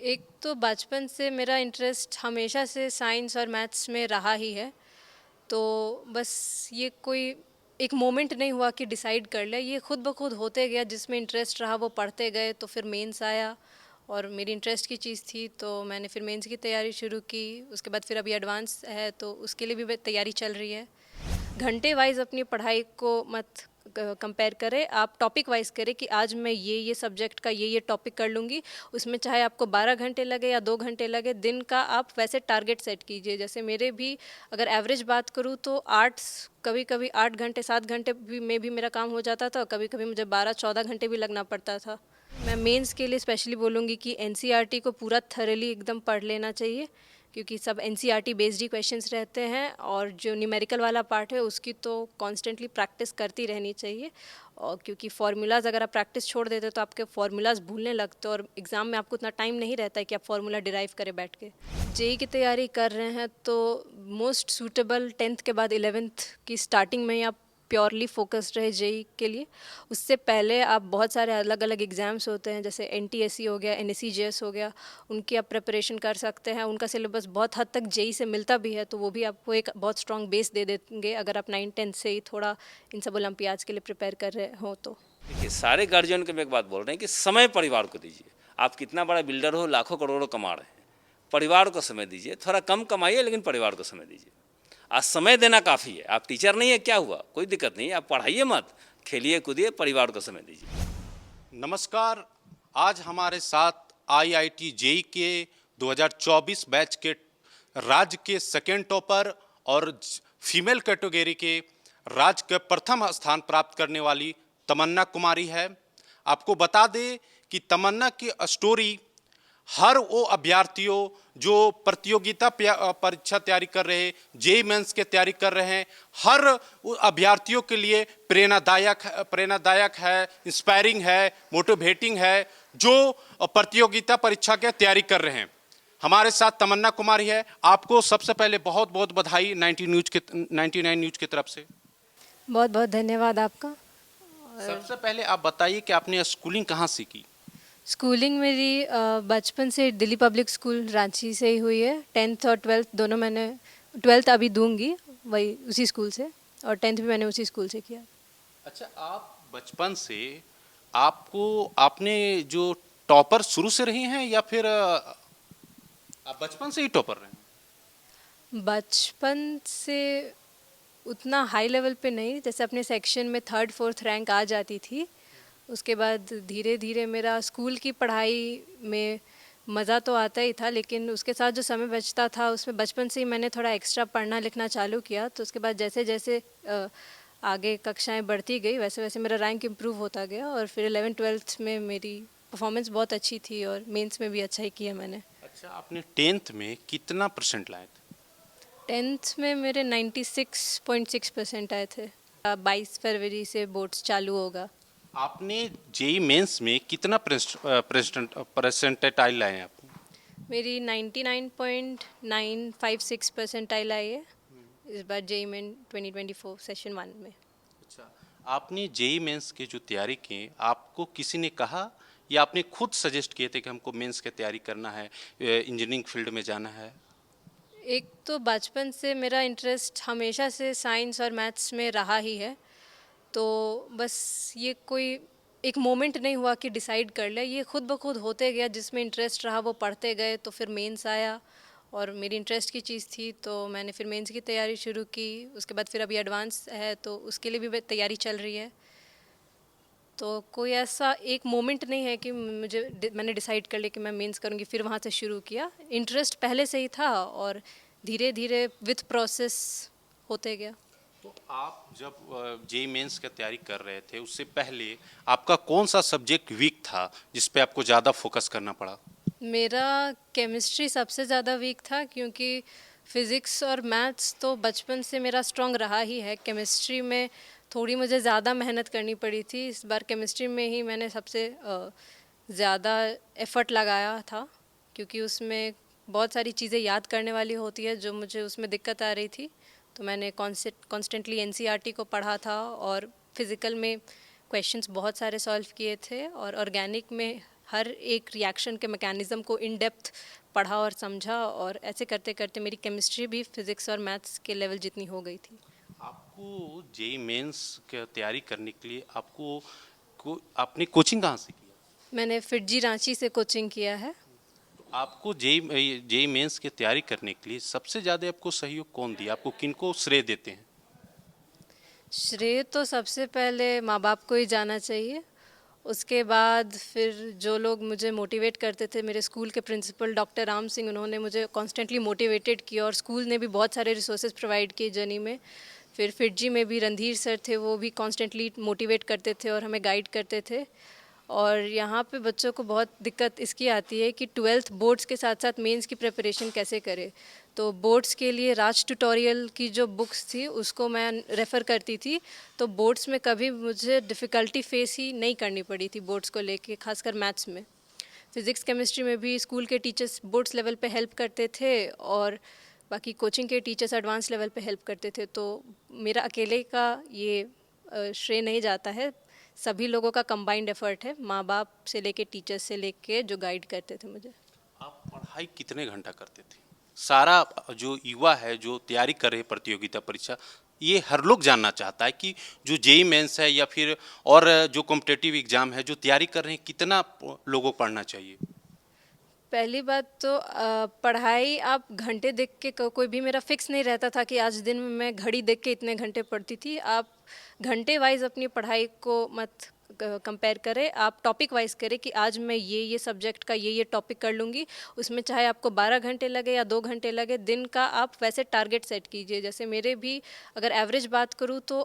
एक तो बचपन से मेरा इंटरेस्ट हमेशा से साइंस और मैथ्स में रहा ही है। तो बस ये कोई एक मोमेंट नहीं हुआ कि डिसाइड कर लिया, ये खुद ब खुद होते गया। जिसमें इंटरेस्ट रहा वो पढ़ते गए, तो फिर मेंस आया और मेरी इंटरेस्ट की चीज़ थी तो मैंने फिर मेंस की तैयारी शुरू की। उसके बाद फिर अभी एडवांस है तो उसके लिए भी तैयारी चल रही है। घंटे वाइज अपनी पढ़ाई को मत कंपेयर करें, आप टॉपिक वाइज करें कि आज मैं ये सब्जेक्ट का ये टॉपिक कर लूँगी। उसमें चाहे आपको 12 घंटे लगे या 2 घंटे लगे, दिन का आप वैसे टारगेट सेट कीजिए। जैसे मेरे भी अगर एवरेज बात करूँ तो आर्ट्स कभी कभी 8 घंटे 7 घंटे भी में भी मेरा काम हो जाता था, कभी कभी मुझे 12-14 घंटे भी लगना पड़ता था। मैं मेंस के लिए स्पेशली बोलूँगी कि एनसीईआरटी को पूरा थरली एकदम पढ़ लेना चाहिए, क्योंकि सब एनसीईआरटी बेस्ड ही क्वेश्चंस रहते हैं। और जो न्यूमेरिकल वाला पार्ट है उसकी तो कॉन्स्टेंटली प्रैक्टिस करती रहनी चाहिए। और क्योंकि फार्मूलाज अगर आप प्रैक्टिस छोड़ देते तो आपके फार्मूलाज भूलने लगते, और एग्ज़ाम में आपको उतना टाइम नहीं रहता है कि आप फार्मूला डिराइव करें बैठ के। जेई की तैयारी कर रहे हैं तो मोस्ट सूटेबल 10th के बाद 11th की स्टार्टिंग में ही आप प्योरली फोकस्ड रहे जेई के लिए। उससे पहले आप बहुत सारे अलग अलग एग्ज़ाम्स होते हैं, जैसे एनटीएससी हो गया, एनएससीजेएस हो गया, उनकी आप प्रिपरेशन कर सकते हैं। उनका सिलेबस बहुत हद तक जेई से मिलता भी है, तो वो भी आपको एक बहुत स्ट्रॉन्ग बेस दे देंगे अगर आप 9-10 से ही थोड़ा इन सब ओलंपियाड्स के लिए प्रिपेयर कर रहे हो तो। देखिए, सारे गार्जियन को मैं एक बात बोल रहे हैं कि समय परिवार को दीजिए। आप कितना बड़ा बिल्डर हो, लाखों करोड़ों कमा रहे हैं, परिवार को समय दीजिए। थोड़ा कम कमाइए लेकिन परिवार को समय दीजिए। आज समय देना काफ़ी है। आप टीचर नहीं है, क्या हुआ, कोई दिक्कत नहीं है, आप पढ़ाइए मत, खेलिए कूदिए, परिवार को समय दीजिए। नमस्कार। आज हमारे साथ आईआईटी जेई के 2024 बैच के राज्य के सेकेंड टॉपर और फीमेल कैटेगरी के राज्य के प्रथम स्थान प्राप्त करने वाली तमन्ना कुमारी है। आपको बता दें कि तमन्ना की स्टोरी हर वो अभ्यर्थियों जो प्रतियोगिता परीक्षा तैयारी कर रहे हैं, जेई मेंस के तैयारी कर रहे हैं, हर अभ्यर्थियों के लिए प्रेरणादायक है, इंस्पायरिंग है, मोटिवेटिंग है, जो प्रतियोगिता परीक्षा की तैयारी कर रहे हैं। हमारे साथ तमन्ना कुमारी है। आपको सबसे पहले बहुत बहुत बधाई 99 न्यूज की तरफ से। बहुत बहुत धन्यवाद आपका। सबसे पहले आप बताइए कि आपने स्कूलिंग कहाँ से की? स्कूलिंग मेरी बचपन से दिल्ली पब्लिक स्कूल रांची से ही हुई है। 10th और 12th दोनों मैंने, 12th अभी दूंगी वही उसी स्कूल से, और 10th भी मैंने उसी स्कूल से किया। अच्छा, आप बचपन से आपने जो टॉपर शुरू से रही हैं या फिर आप बचपन से ही टॉपर रहे हैं? बचपन से उतना हाई लेवल पे नहीं, जैसे अपने सेक्शन में 3rd-4th रैंक आ जाती थी। उसके बाद धीरे धीरे मेरा स्कूल की पढ़ाई में मज़ा तो आता ही था, लेकिन उसके साथ जो समय बचता था उसमें बचपन से ही मैंने थोड़ा एक्स्ट्रा पढ़ना लिखना चालू किया। तो उसके बाद जैसे जैसे आगे कक्षाएं बढ़ती गई वैसे वैसे मेरा रैंक इम्प्रूव होता गया, और फिर 11th-12th में मेरी परफॉर्मेंस बहुत अच्छी थी और मेंस में भी अच्छा ही किया मैंने। अच्छा, आपने 10th में कितना परसेंट लाए थे? 10th में मेरे 96.6% आए थे। 22 फरवरी से बोर्ड्स चालू होगा। आपने जेई मेंस में कितना परसेंटाइल लाए हैं आप? मेरी 99.956 परसेंटाइल आई है इस बार जेई मेन 2024 सेशन 1 में। अच्छा, आपने जेई मेंस की जो तैयारी की, आपको किसी ने कहा या आपने खुद सजेस्ट किए थे कि हमको मेंस की तैयारी करना है, इंजीनियरिंग फील्ड में जाना है? एक तो बचपन से मेरा इंटरेस्ट हमेशा से साइंस और मैथ्स में रहा ही है। तो बस ये कोई एक मोमेंट नहीं हुआ कि डिसाइड कर लिया, ये खुद ब खुद होते गया। जिसमें इंटरेस्ट रहा वो पढ़ते गए, तो फिर मेंस आया और मेरी इंटरेस्ट की चीज़ थी तो मैंने फिर मेंस की तैयारी शुरू की। उसके बाद फिर अभी एडवांस है तो उसके लिए भी तैयारी चल रही है। तो कोई ऐसा एक मोमेंट नहीं है कि मैंने डिसाइड कर लिया कि मैं मेंस करूँगी फिर वहाँ से शुरू किया। इंटरेस्ट पहले से ही था और धीरे धीरे विथ प्रोसेस होते गया। तो आप जब जेई मेंस की तैयारी कर रहे थे उससे पहले आपका कौन सा सब्जेक्ट वीक था जिस पे आपको ज़्यादा फोकस करना पड़ा? मेरा केमिस्ट्री सबसे ज़्यादा वीक था, क्योंकि फ़िज़िक्स और मैथ्स तो बचपन से मेरा स्ट्रॉन्ग रहा ही है। केमिस्ट्री में थोड़ी मुझे ज़्यादा मेहनत करनी पड़ी थी। इस बार केमिस्ट्री में ही मैंने सबसे ज़्यादा एफ़र्ट लगाया था, क्योंकि उसमें बहुत सारी चीज़ें याद करने वाली होती है जो मुझे उसमें दिक्कत आ रही थी। तो मैंने कॉन्स्टेंटली एनसीईआरटी को पढ़ा था और फिज़िकल में क्वेश्चंस बहुत सारे सॉल्व किए थे, और ऑर्गेनिक में हर एक रिएक्शन के मैकेनिज़्म को इन डेप्थ पढ़ा और समझा, और ऐसे करते करते मेरी केमिस्ट्री भी फिज़िक्स और मैथ्स के लेवल जितनी हो गई थी। आपको जेई मेंस की तैयारी करने के लिए आपने कोचिंग कहाँ से किया? मैंने फिटजी रांची से कोचिंग किया है। आपको जेई मेंस की तैयारी करने के लिए सबसे ज़्यादा आपको सहयोग कौन दिया? आपको किनको श्रेय देते हैं? श्रेय तो सबसे पहले माँ बाप को ही जाना चाहिए। उसके बाद फिर जो लोग मुझे मोटिवेट करते थे, मेरे स्कूल के प्रिंसिपल डॉक्टर राम सिंह, उन्होंने मुझे कॉन्स्टेंटली मोटिवेटेड किया, और स्कूल ने भी बहुत सारे रिसोर्सेज प्रोवाइड किए जर्नी में। फिर फिटजी में भी रणधीर सर थे, वो भी कॉन्स्टेंटली मोटिवेट करते थे और हमें गाइड करते थे। और यहाँ पे बच्चों को बहुत दिक्कत इसकी आती है कि 12th बोर्ड्स के साथ साथ मेंस की प्रिपरेशन कैसे करें। तो बोर्ड्स के लिए राज ट्यूटोरियल की जो बुक्स थी उसको मैं रेफ़र करती थी, तो बोर्ड्स में कभी मुझे डिफ़िकल्टी फेस ही नहीं करनी पड़ी थी बोर्ड्स को लेके, खासकर मैथ्स में। फिज़िक्स केमिस्ट्री में भी स्कूल के टीचर्स बोर्ड्स लेवल पे हेल्प करते थे, और बाकी कोचिंग के टीचर्स एडवांस लेवल पे हेल्प करते थे। तो मेरा अकेले का ये श्रेय नहीं जाता है, सभी लोगों का कंबाइंड एफर्ट है, माँ बाप से लेके टीचर्स से लेके जो गाइड करते थे मुझे। आप पढ़ाई कितने घंटा करते थे? सारा जो युवा है जो तैयारी कर रहे प्रतियोगिता परीक्षा, ये हर लोग जानना चाहता है कि जो जेई मेंस है या फिर और जो कॉम्पिटिटिव एग्जाम है जो तैयारी कर रहे हैं, कितना लोगों को पढ़ना चाहिए? पहली बात तो पढ़ाई आप घंटे देख के कोई भी मेरा फिक्स नहीं रहता था कि आज दिन में मैं घड़ी देख के इतने घंटे पढ़ती थी। आप घंटे वाइज अपनी पढ़ाई को मत कंपेयर करें, आप टॉपिक वाइज करें कि आज मैं ये सब्जेक्ट का ये टॉपिक कर लूँगी। उसमें चाहे आपको 12 घंटे लगे या 2 घंटे लगे, दिन का आप वैसे टारगेट सेट कीजिए। जैसे मेरे भी अगर एवरेज बात करूँ तो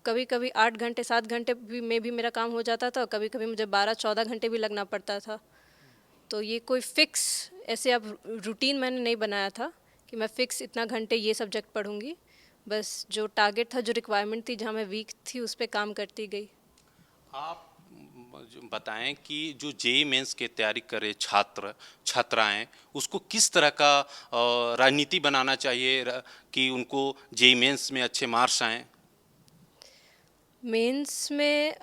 कभी कभी 8 घंटे 7 घंटे भी में भी मेरा काम हो जाता था, कभी कभी मुझे 12-14 घंटे भी लगना पड़ता था। तो ये कोई फिक्स ऐसे अब रूटीन मैंने नहीं बनाया था कि मैं फिक्स इतना घंटे ये सब्जेक्ट पढ़ूंगी। बस जो टारगेट था, जो रिक्वायरमेंट थी, जहाँ मैं वीक थी, उस पर काम करती गई। आप बताएं कि जो जेई मेंस की तैयारी करे छात्र छात्राएं, उसको किस तरह का रणनीति बनाना चाहिए कि उनको जेई मेंस में अच्छे मार्क्स आएँ? मेंस में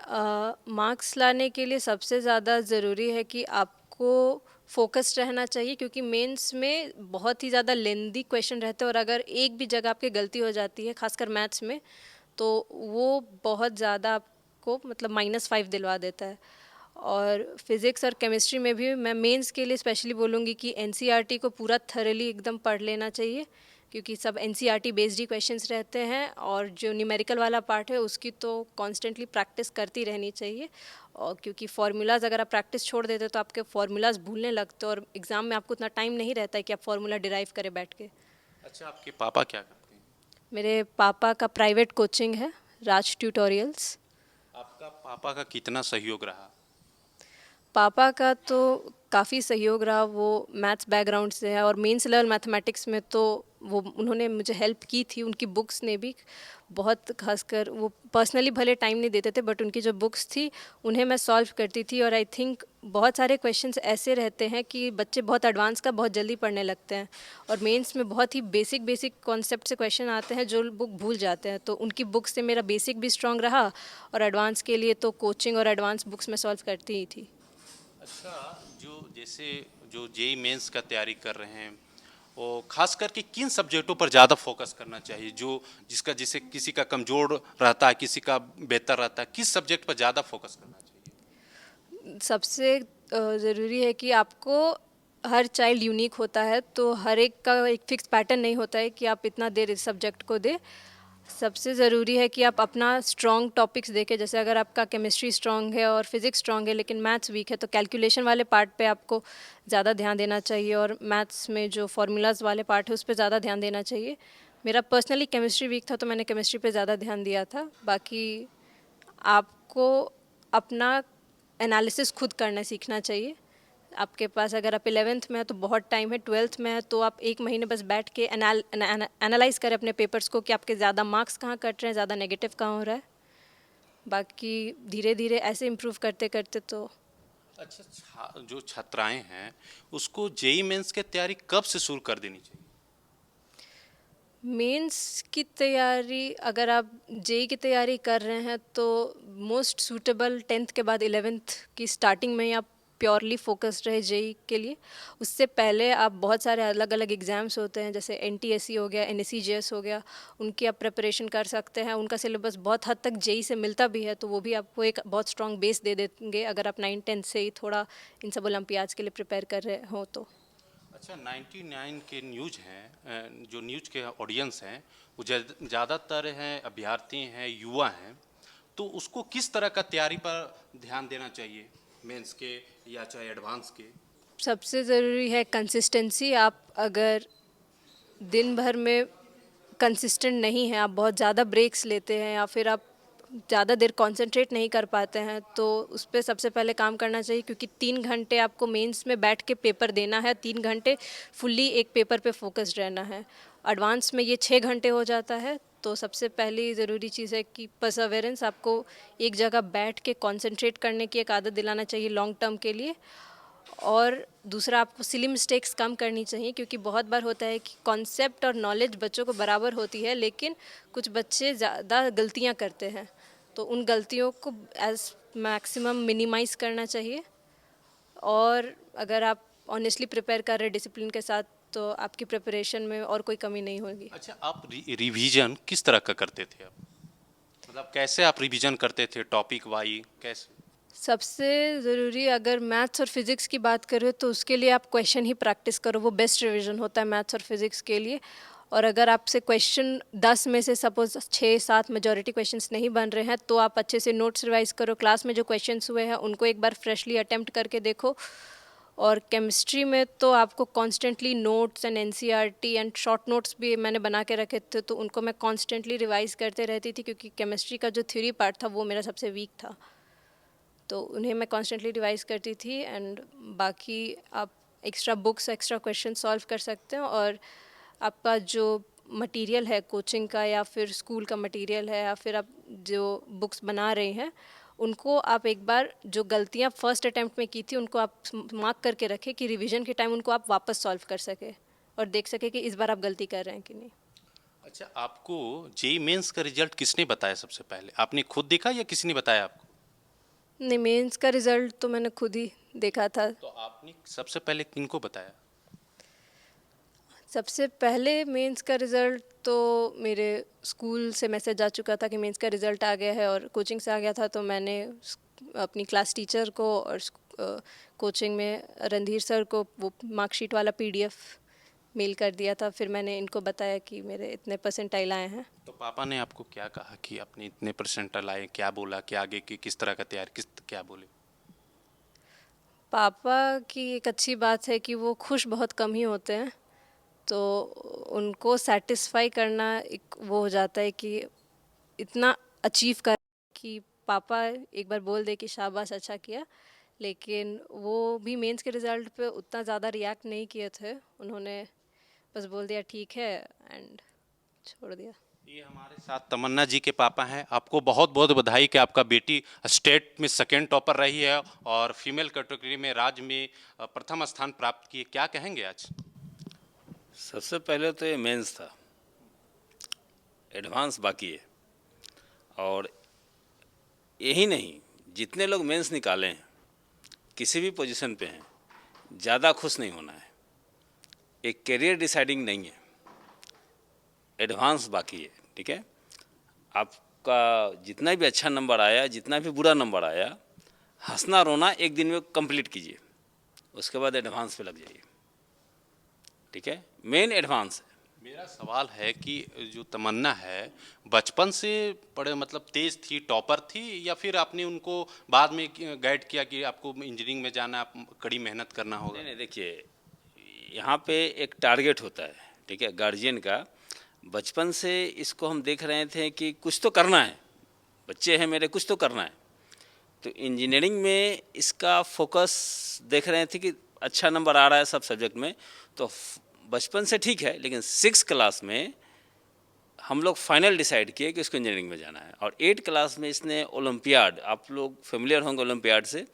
मार्क्स लाने के लिए सबसे ज़्यादा ज़रूरी है कि आपको फोकस्ड रहना चाहिए, क्योंकि मेंस में बहुत ही ज़्यादा लेंदी क्वेश्चन रहते हैं, और अगर एक भी जगह आपकी गलती हो जाती है, खासकर मैथ्स में, तो वो बहुत ज़्यादा आपको मतलब -5 दिलवा देता है। और फिज़िक्स और केमिस्ट्री में भी मैं मेंस के लिए स्पेशली बोलूँगी कि एनसीईआरटी को पूरा थरली एकदम पढ़ लेना चाहिए, क्योंकि सब एनसीईआरटी बेस्ड ही क्वेश्चंस रहते हैं, और जो न्यूमेरिकल वाला पार्ट है उसकी तो कॉन्स्टेंटली प्रैक्टिस करती रहनी चाहिए। और क्योंकि फार्मूलाज अगर आप प्रैक्टिस छोड़ देते तो आपके फार्मूलाज भूलने लगते, और एग्ज़ाम में आपको उतना टाइम नहीं रहता है कि आप फार्मूला डिराइव करें बैठ के। अच्छा, आपके पापा क्या करते हैं? मेरे पापा का प्राइवेट कोचिंग है, राज ट्यूटोरियल्स। आपका पापा का कितना सहयोग रहा? पापा का तो काफ़ी सहयोग रहा, वो मैथ्स बैकग्राउंड से है, और मेंस लेवल मैथमेटिक्स में तो वो उन्होंने मुझे हेल्प की थी। उनकी बुक्स ने भी बहुत, खासकर वो पर्सनली भले टाइम नहीं देते थे, बट उनकी जो बुक्स थी उन्हें मैं सॉल्व करती थी। और आई थिंक बहुत सारे क्वेश्चंस ऐसे रहते हैं कि बच्चे बहुत एडवांस का बहुत जल्दी पढ़ने लगते हैं, और मेंस में बहुत ही बेसिक कॉन्सेप्ट से क्वेश्चन आते हैं जो बुक भूल जाते हैं। तो उनकी बुक्स से मेरा बेसिक भी स्ट्रांग रहा, और एडवांस के लिए तो कोचिंग और एडवांस बुक्स में सॉल्व करती ही थी। अच्छा, जो जेई मेंस का तैयारी कर रहे हैं, वो खास करके किन सब्जेक्टों पर ज़्यादा फोकस करना चाहिए? जैसे किसी का कमज़ोर रहता है, किसी का बेहतर रहता है, किस सब्जेक्ट पर ज़्यादा फोकस करना चाहिए? सबसे ज़रूरी है कि आपको, हर चाइल्ड यूनिक होता है, तो हर एक का एक फिक्स पैटर्न नहीं होता है कि आप इतना देर इस सब्जेक्ट को दें। सबसे ज़रूरी है कि आप अपना स्ट्रॉन्ग टॉपिक्स देखें। जैसे अगर आपका केमिस्ट्री स्ट्रॉन्ग है और फिज़िक्स स्ट्रॉन्ग है लेकिन मैथ्स वीक है, तो कैलकुलेशन वाले पार्ट पे आपको ज़्यादा ध्यान देना चाहिए, और मैथ्स में जो फार्मूलाज वाले पार्ट है उस पर ज़्यादा ध्यान देना चाहिए। मेरा पर्सनली केमिस्ट्री वीक था, तो मैंने केमिस्ट्री पे ज़्यादा ध्यान दिया था। बाकी आपको अपना एनालिसिस खुद करना सीखना चाहिए। आपके पास अगर आप 11th में है तो बहुत टाइम है, 12th में है तो आप 1 महीने बस बैठ के एनालाइज करें अपने पेपर्स को कि आपके ज़्यादा मार्क्स कहाँ कट रहे हैं, ज़्यादा नेगेटिव कहाँ हो रहा है। बाकी धीरे धीरे ऐसे इम्प्रूव करते करते तो। अच्छा, जो छात्राएं हैं उसको जेई मेंस की तैयारी कब से शुरू कर देनी चाहिए? मेंस की तैयारी, अगर आप जेई की तैयारी कर रहे हैं तो मोस्ट सूटेबल 10th के बाद 11th की स्टार्टिंग में ही आप प्योरली फोकस्ड रहे जेई के लिए। उससे पहले आप बहुत सारे अलग अलग एग्ज़ाम्स होते हैं, जैसे NTSE हो गया, NSCJS हो गया, उनकी आप प्रिपरेशन कर सकते हैं। उनका सिलेबस बहुत हद तक जेई से मिलता भी है, तो वो भी आपको एक बहुत स्ट्रॉन्ग बेस दे देंगे अगर आप 9-10 से ही थोड़ा इन सब ओलंपियाड्स के लिए प्रिपेयर कर रहे हो तो। अच्छा, 99 के न्यूज़ हैं, जो न्यूज़ के ऑडियंस हैं वो ज़्यादातर हैं अभ्यर्थी हैं, युवा हैं, तो उसको किस तरह का तैयारी पर ध्यान देना चाहिए, मेंस के या चाहे एडवांस के? सबसे ज़रूरी है कंसिस्टेंसी। आप अगर दिन भर में कंसिस्टेंट नहीं हैं, आप बहुत ज़्यादा ब्रेक्स लेते हैं या फिर आप ज़्यादा देर कंसंट्रेट नहीं कर पाते हैं, तो उस पर सबसे पहले काम करना चाहिए, क्योंकि 3 घंटे आपको मेंस में बैठ के पेपर देना है, 3 घंटे फुल्ली एक पेपर पे फोकस्ड रहना है। एडवांस में ये 6 घंटे हो जाता है। तो सबसे पहली ज़रूरी चीज़ है कि परसवेरेंस, आपको एक जगह बैठ के कंसंट्रेट करने की एक आदत दिलाना चाहिए लॉन्ग टर्म के लिए। और दूसरा, आपको सिली मिस्टेक्स कम करनी चाहिए, क्योंकि बहुत बार होता है कि कॉन्सेप्ट और नॉलेज बच्चों को बराबर होती है, लेकिन कुछ बच्चे ज़्यादा गलतियां करते हैं, तो उन गलतियों को एज मैक्सिमम मिनिमाइज़ करना चाहिए। और अगर आप ऑनेस्टली प्रिपेयर कर रहे हैं डिसिप्लिन के साथ, तो आपकी प्रिपरेशन में और कोई कमी नहीं होगी। अच्छा, आप रिवीजन किस तरह का करते थे आप? मतलब कैसे आप रिवीजन करते थे, टॉपिक वाइज कैसे? सबसे ज़रूरी, अगर मैथ्स और फिज़िक्स की बात करें तो उसके लिए आप क्वेश्चन ही प्रैक्टिस करो, वो बेस्ट रिवीजन होता है मैथ्स और फिज़िक्स के लिए। और अगर आपसे क्वेश्चन 10 में से सपोज 6-7 मेजॉरिटी क्वेश्चंस नहीं बन रहे हैं, तो आप अच्छे से नोट्स रिवाइज करो, क्लास में जो क्वेश्चंस हुए हैं उनको एक बार फ्रेशली अटेम्प्ट करके देखो। और केमिस्ट्री में तो आपको constantly notes and NCERT and short notes भी मैंने बना के रखे थे, तो उनको मैं कॉन्स्टेंटली रिवाइज करते रहती थी, क्योंकि केमिस्ट्री का जो थ्योरी पार्ट था वो मेरा सबसे वीक था, तो उन्हें मैं कॉन्स्टेंटली रिवाइज करती थी। एंड बाकी आप extra books, extra question solve कर सकते हैं। और आपका जो मटेरियल है कोचिंग का या फिर स्कूल का मटेरियल है या फिर आप जो बुक्स बना रहे हैं, उनको आप एक बार जो गलतियां फर्स्ट अटेम्प्ट में की थी उनको आप मार्क करके रखें, कि रिवीजन के टाइम उनको आप वापस सॉल्व कर सके और देख सके कि इस बार आप गलती कर रहे हैं कि नहीं। अच्छा, आपको जेई मेंस का रिजल्ट किसने बताया सबसे पहले? आपने खुद देखा या किसी ने बताया आपको? नहीं, मेंस का रिज़ल्ट तो मैंने खुद ही देखा था। तो आपने सबसे पहले किनको बताया? सबसे पहले मेंस का रिज़ल्ट तो मेरे स्कूल से मैसेज आ चुका था कि मेंस का रिज़ल्ट आ गया है, और कोचिंग से आ गया था, तो मैंने अपनी क्लास टीचर को और कोचिंग में रणधीर सर को वो मार्कशीट वाला PDF मेल कर दिया था। फिर मैंने इनको बताया कि मेरे इतने परसेंटाइल आए हैं। तो पापा ने आपको क्या कहा कि आपने इतने परसेंटाइल आए, क्या बोला कि आगे की किस तरह का तैयार, किस क्या बोले? पापा की एक अच्छी बात है कि वो खुश बहुत कम ही होते हैं, तो उनको सेटिस्फाई करना एक वो हो जाता है कि इतना अचीव कर कि पापा एक बार बोल दे कि शाबाश अच्छा किया। लेकिन वो भी मेंस के रिज़ल्ट पे उतना ज़्यादा रिएक्ट नहीं किए थे, उन्होंने बस बोल दिया ठीक है एंड छोड़ दिया। ये हमारे साथ तमन्ना जी के पापा हैं। आपको बहुत बहुत बधाई कि आपका बेटी स्टेट में सेकेंड टॉपर रही है और फीमेल कैटेगरी में राज्य में प्रथम स्थान प्राप्त किए। क्या कहेंगे आज? सबसे पहले तो ये मेंस था, एडवांस बाकी है। और यही नहीं, जितने लोग मेंस निकाले हैं किसी भी पोजीशन पे हैं, ज़्यादा खुश नहीं होना है। एक करियर डिसाइडिंग नहीं है, एडवांस बाकी है। ठीक है, आपका जितना भी अच्छा नंबर आया, जितना भी बुरा नंबर आया, हंसना रोना एक दिन में कंप्लीट कीजिए, उसके बाद एडवांस पे लग जाइए। ठीक है, मेन एडवांस है। मेरा सवाल है कि जो तमन्ना है बचपन से बड़े मतलब तेज थी, टॉपर थी, या फिर आपने उनको बाद में गाइड किया कि आपको इंजीनियरिंग में जाना, आप कड़ी मेहनत करना होगा? नहीं, देखिए, यहाँ पे एक टारगेट होता है, ठीक है, गार्जियन का। बचपन से इसको हम देख रहे थे कि कुछ तो करना है, बच्चे हैं मेरे, कुछ तो करना है। तो इंजीनियरिंग में इसका फोकस देख रहे थे कि अच्छा नंबर आ रहा है सब सब्जेक्ट में, तो बचपन से ठीक है। लेकिन 6 क्लास में हम लोग फाइनल डिसाइड किए कि इसको इंजीनियरिंग में जाना है। और 8 क्लास में इसने ओलंपियाड, आप लोग फेमिलियर होंगे ओलंपियाड से,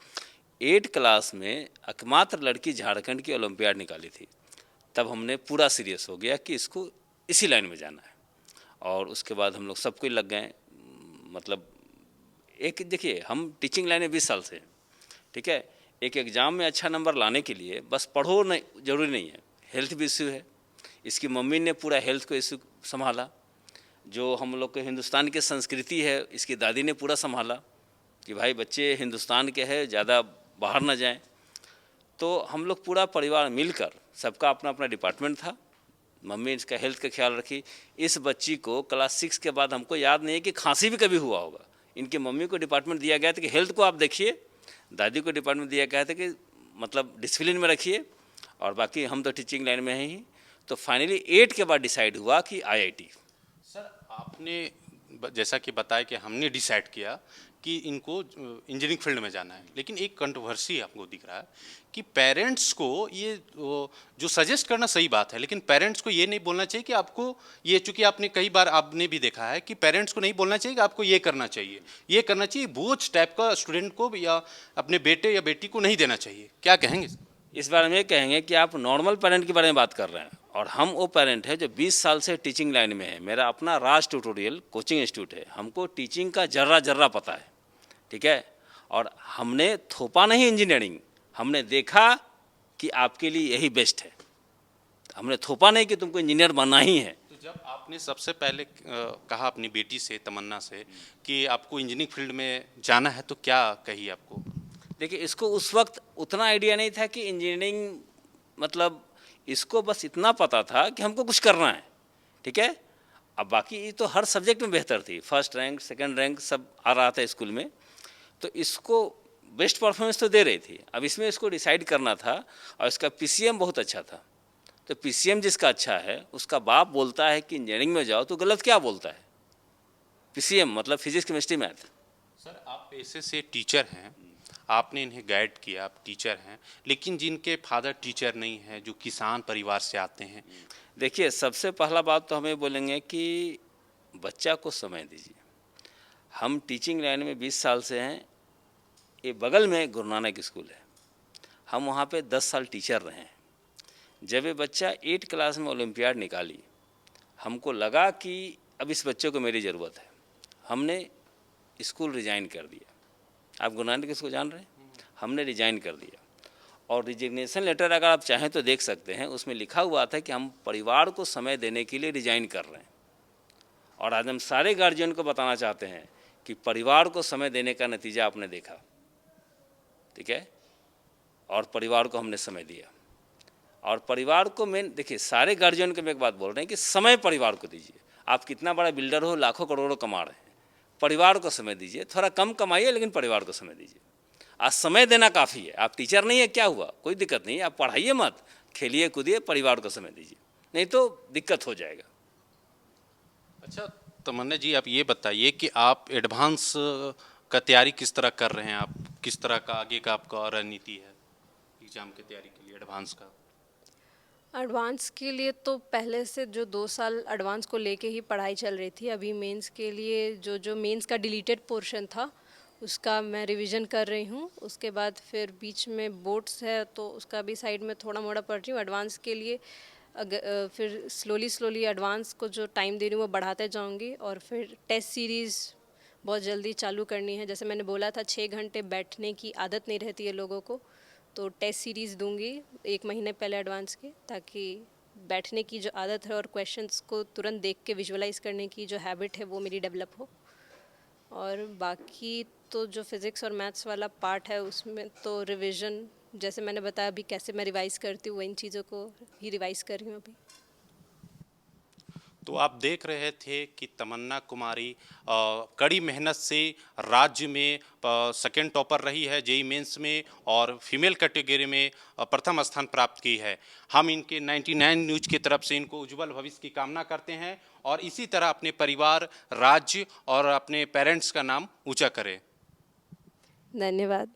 8 क्लास में एकमात्र लड़की झारखंड की ओलंपियाड निकाली थी। तब हमने पूरा सीरियस हो गया कि इसको इसी लाइन में जाना है। और उसके बाद हम लोग सब कोई लग गए। मतलब एक देखिए, हम टीचिंग लाइन में 20 साल से हैं, ठीक है, एक एग्ज़ाम में अच्छा नंबर लाने के लिए बस पढ़ो नहीं ज़रूरी नहीं है, हेल्थ भी इशू है। इसकी मम्मी ने पूरा हेल्थ को इशू संभाला। जो हम लोग के हिंदुस्तान की संस्कृति है, इसकी दादी ने पूरा संभाला कि भाई बच्चे हिंदुस्तान के हैं, ज़्यादा बाहर ना जाएं। तो हम लोग पूरा परिवार मिलकर, सबका अपना अपना डिपार्टमेंट था। मम्मी इसका हेल्थ का ख्याल रखी। इस बच्ची को क्लास 6 के बाद हमको याद नहीं है कि खांसी भी कभी हुआ होगा। इनके मम्मी को डिपार्टमेंट दिया गया था कि हेल्थ को आप देखिए, दादी को डिपार्टमेंट दिया गया था कि मतलब डिसिप्लिन में रखिए, और बाकी हम तो टीचिंग लाइन में हैं ही। तो फाइनली 8 के बाद डिसाइड हुआ कि IIT। सर आपने जैसा कि बताया कि हमने डिसाइड किया कि इनको इंजीनियरिंग फील्ड में जाना है, लेकिन एक कंट्रोवर्सी आपको दिख रहा है कि पेरेंट्स को ये जो सजेस्ट करना सही बात है, लेकिन पेरेंट्स को ये नहीं बोलना चाहिए कि आपको ये, चूंकि आपने कई बार आपने भी देखा है कि पेरेंट्स को नहीं बोलना चाहिए कि आपको ये करना चाहिए, ये करना चाहिए, बोझ टाइप का स्टूडेंट को या अपने बेटे या बेटी को नहीं देना चाहिए। क्या कहेंगे? इस बारे में ये कहेंगे कि आप नॉर्मल पेरेंट के बारे में बात कर रहे हैं, और हम वो पेरेंट हैं जो 20 साल से टीचिंग लाइन में है। मेरा अपना राज ट्यूटोरियल कोचिंग इंस्टीट्यूट है, हमको टीचिंग का जर्रा जर्रा पता है, ठीक है। और हमने थोपा नहीं इंजीनियरिंग, हमने देखा कि आपके लिए यही बेस्ट है। हमने थोपा नहीं कि तुमको इंजीनियर बनना ही है। तो जब आपने सबसे पहले कहा अपनी बेटी से, तमन्ना से, कि आपको इंजीनियरिंग फील्ड में जाना है, तो क्या कही आपको? देखिए, इसको उस वक्त उतना आइडिया नहीं था कि इंजीनियरिंग मतलब, इसको बस इतना पता था कि हमको कुछ करना है, ठीक है। अब बाकी ये तो हर सब्जेक्ट में बेहतर थी, फर्स्ट रैंक सेकंड रैंक सब आ रहा था स्कूल में, तो इसको बेस्ट परफॉर्मेंस तो दे रही थी। अब इसमें इसको डिसाइड करना था, और इसका PCM बहुत अच्छा था। तो PCM जिसका अच्छा है, उसका बाप बोलता है कि इंजीनियरिंग में जाओ, तो गलत क्या बोलता है? PCM मतलब फिजिक्स केमिस्ट्री मैथ। सर आप पेशे से टीचर हैं, आपने इन्हें गाइड किया, आप टीचर हैं, लेकिन जिनके फादर टीचर नहीं है, जो किसान परिवार से आते हैं। देखिए, सबसे पहला बात तो हमें बोलेंगे कि बच्चा को समय दीजिए। हम टीचिंग लाइन में 20 साल से हैं। ये बगल में गुरु नानक स्कूल है, हम वहाँ पे 10 साल टीचर रहे हैं। जब ये बच्चा 8 क्लास में ओलंपियाड निकाली, हमको लगा कि अब इस बच्चे को मेरी ज़रूरत है। हमने स्कूल रिजाइन कर दिया। आप गुरु नानक स्कूल जान रहे हैं, हमने रिजाइन कर दिया। और रिजिग्नेशन लेटर अगर आप चाहें तो देख सकते हैं, उसमें लिखा हुआ था कि हम परिवार को समय देने के लिए रिजाइन कर रहे हैं। और आज हम सारे गार्जियन को बताना चाहते हैं कि परिवार को समय देने का नतीजा आपने देखा, ठीक है। और परिवार को हमने समय दिया, और परिवार को मेन देखिए, सारे गार्जियन को मैं एक बात बोल रहे हैं कि समय परिवार को दीजिए। आप कितना बड़ा बिल्डर हो, लाखों करोड़ों कमा रहे हैं, परिवार को समय दीजिए। थोड़ा कम कमाइए, लेकिन परिवार को समय दीजिए। आज समय देना काफ़ी है। आप टीचर नहीं है, क्या हुआ, कोई दिक्कत नहीं है, आप पढ़ाइए मत, खेलिए कूदिए, परिवार को समय दीजिए, नहीं तो दिक्कत हो जाएगा। अच्छा तमन्ना जी, आप ये बताइए कि आप एडवांस का तैयारी किस तरह कर रहे हैं? आप किस तरह का आगे का आपका रणनीति है एग्ज़ाम की तैयारी के लिए एडवांस का? एडवांस के लिए तो पहले से जो 2 साल एडवांस को लेके ही पढ़ाई चल रही थी। अभी मेंस के लिए जो मेंस का डिलीटेड पोर्शन था, उसका मैं रिवीजन कर रही हूँ। उसके बाद फिर बीच में बोर्ड्स है, तो उसका भी साइड में थोड़ा मोड़ा पढ़ रही हूँ। एडवांस के लिए फिर स्लोली एडवांस को जो टाइम दे रही हूँ वो बढ़ाते जाऊँगी। और फिर टेस्ट सीरीज़ बहुत जल्दी चालू करनी है। जैसे मैंने बोला था, 6 घंटे बैठने की आदत नहीं रहती है लोगों को, तो टेस्ट सीरीज़ दूंगी 1 महीने पहले एडवांस के, ताकि बैठने की जो आदत है और क्वेश्चंस को तुरंत देख के विजुअलाइज करने की जो हैबिट है वो मेरी डेवलप हो। और बाकी तो जो फिज़िक्स और मैथ्स वाला पार्ट है, उसमें तो रिवीजन, जैसे मैंने बताया अभी कैसे मैं रिवाइज़ करती हूँ, इन चीज़ों को ही रिवाइज़ कर रही हूँ अभी। तो आप देख रहे थे कि तमन्ना कुमारी कड़ी मेहनत से राज्य में सेकेंड टॉपर रही है जेई मेंस में, और फीमेल कैटेगरी में प्रथम स्थान प्राप्त की है। हम इनके 99 न्यूज़ की तरफ से इनको उज्जवल भविष्य की कामना करते हैं, और इसी तरह अपने परिवार, राज्य और अपने पेरेंट्स का नाम ऊंचा करें। धन्यवाद।